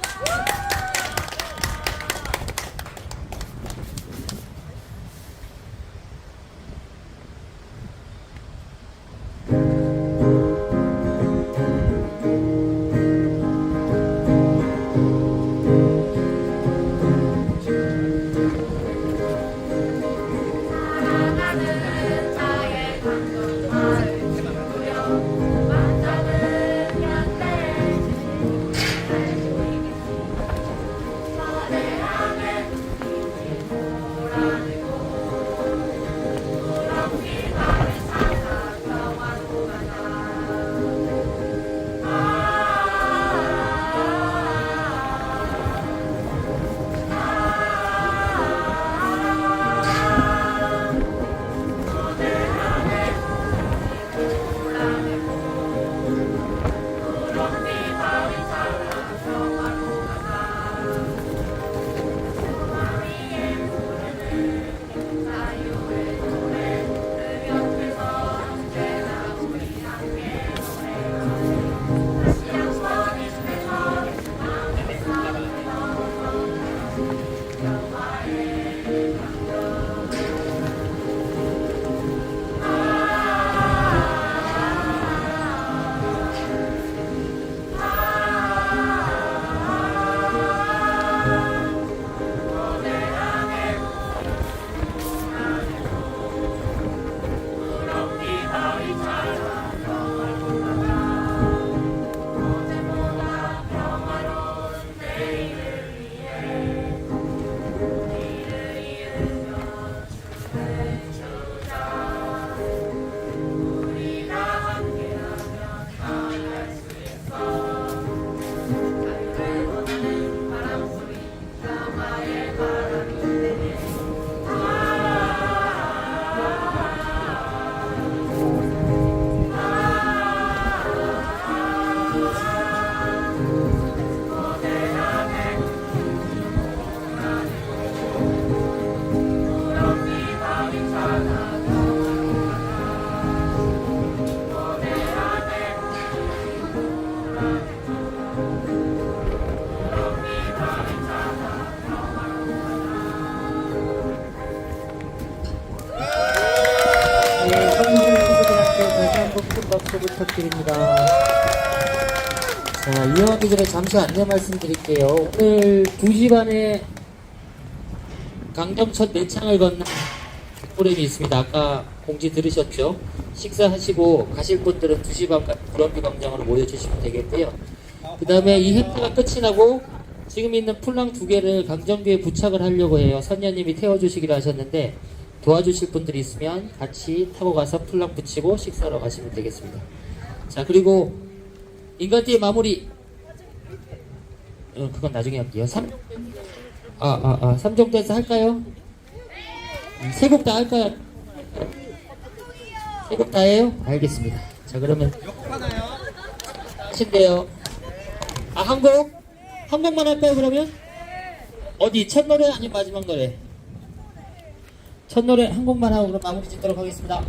박수 부탁드립니다. 자, 이어가기 전에 잠시 안내 말씀드릴게요. 오늘 2시 반에 강정천 내창을 걷는 프로그램이 있습니다. 아까 공지 들으셨죠? 식사하시고 가실 분들은 2시 반까지 구럼비 광장으로 모여주시면 되겠고요. 그 다음에 이 행사가 끝이 나고 지금 있는 풀랑 2개를 강정교에 부착을 하려고 해요. 선녀님이 태워주시기로 하셨는데 도와주실 분들이 있으면 같이 타고 가서 풀랑 붙이고 식사하러 가시면 되겠습니다. 자, 그리고 인간띠의 마무리 그건 나중에 할게요. 3종 댄스 할까요? 세 곡 다 할까요? 세 곡 다 해요? 알겠습니다. 자, 그러면 하신대요. 한 곡? 한 곡만 할까요, 그러면? 어디? 첫 노래 아니면 마지막 노래? 첫 노래 한 곡만 하고 그럼 마무리 짓도록 하겠습니다.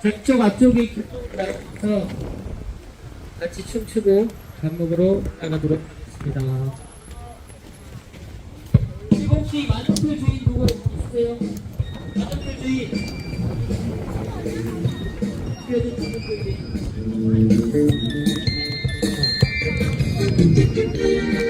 저쪽 앞쪽에 서 같이 춤추고 밥 먹으러 나가도록 하겠습니다. 혹시 만원표 주인 누구 있으세요? 만원표 주인. 만원표 주인.